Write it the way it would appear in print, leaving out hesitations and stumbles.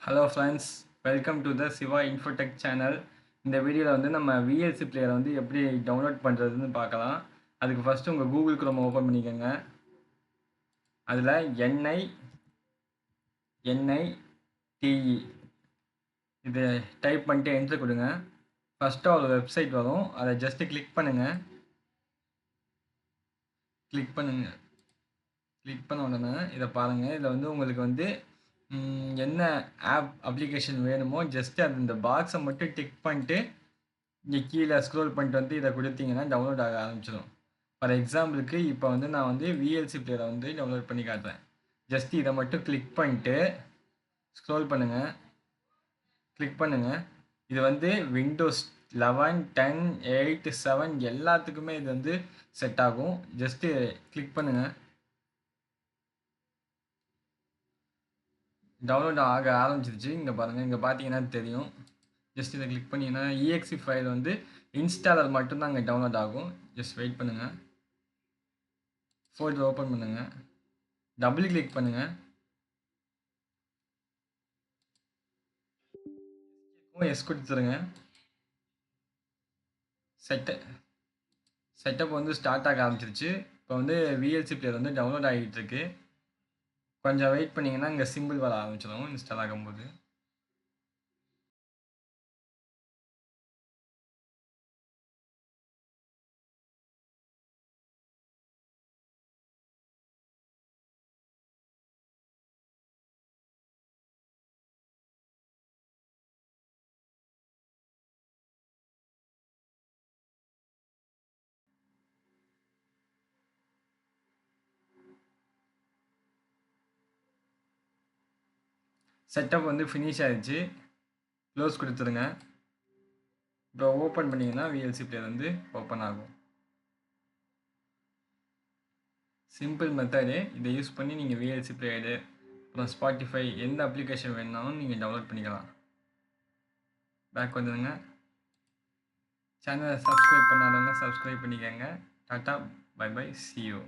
Hello friends, welcome to the Siva Infotech channel. இந்த வீடியோவில் வந்து நம்ம விஎல்சி பிளேயரை வந்து எப்படி டவுன்லோட் பண்ணுறதுன்னு பார்க்கலாம். அதுக்கு ஃபஸ்ட்டு உங்கள் கூகுள் குரோம் ஓப்பன் பண்ணிக்கோங்க. அதில் NITE இது டைப் பண்ணிட்டு என்ட்ரு கொடுங்க. ஃபஸ்ட்டு ஒரு வெப்சைட் வரும், அதை ஜஸ்ட்டு கிளிக் பண்ணுங்கள். கிளிக் பண்ண உடனே இதை பாருங்கள். இதில் வந்து உங்களுக்கு வந்து என்ன அப்ளிகேஷன் வேணுமோ ஜஸ்ட்டு அது இந்த பாக்ஸை மட்டும் டிக் பண்ணிட்டு இங்கே கீழே ஸ்க்ரோல் பண்ணிட்டு வந்து இதை கொடுத்தீங்கன்னா டவுன்லோட் ஆக ஆரம்பிச்சிடும். ஃபார் எக்ஸாம்பிளுக்கு இப்போ வந்து நான் வந்து விஎல்சி பிளேயரை வந்து டவுன்லோட் பண்ணி காட்டுறேன். ஜஸ்ட் இதை மட்டும் கிளிக் பண்ணிட்டு ஸ்க்ரோல் பண்ணுங்கள். இது வந்து விண்டோஸ் 11, 10, 8, 7 எல்லாத்துக்குமே இது வந்து செட் ஆகும். ஜஸ்ட்டு கிளிக் பண்ணுங்கள். டவுன்லோட் ஆக ஆரம்பிச்சிருச்சு. இங்கே பாருங்கள், இங்கே பார்த்தீங்கன்னா தெரியும். ஜஸ்ட் இதை கிளிக் பண்ணிங்கன்னா EXE ஃபைல் வந்து இன்ஸ்டாலர் மட்டும்தான் அங்கே டவுன்லோட் ஆகும். ஜஸ்ட் வெயிட் பண்ணுங்கள். ஃபோல்டர் ஓப்பன் பண்ணுங்கள். டபுள் கிளிக் பண்ணுங்கள். எஸ் கொடுத்துருங்க. செட்டப் வந்து ஸ்டார்ட் ஆக ஆரம்பிச்சிருச்சு. இப்போ வந்து விஎல்சி பிளேயர் வந்து டவுன்லோட் ஆகிட்டு இருக்கு. கொஞ்சம் வெயிட் பண்ணிங்கன்னா இங்கே சிம்பிள் வர ஆரம்பிச்சிடும் இன்ஸ்டால் ஆகும்போது. செட்டப் வந்து ஃபினிஷ் ஆகிடுச்சு. க்ளோஸ் கொடுத்துருங்க. இப்போ ஓப்பன் பண்ணிங்கன்னா விஎல்சி பிளேயர் வந்து ஓப்பன் ஆகும். Simple method. இதை யூஸ் பண்ணி நீங்கள் விஎல்சி பிளேயரு அப்புறம் ஸ்பாட்டிஃபை எந்த அப்ளிகேஷன் வேணுனாலும் நீங்கள் டவுன்லோட் பண்ணிக்கலாம். பேக் வந்துடுங்க. சேனலை சப்ஸ்கிரைப் பண்ணாதவங்க சப்ஸ்கிரைப் பண்ணிக்கோங்க. Tata, bye bye, see you.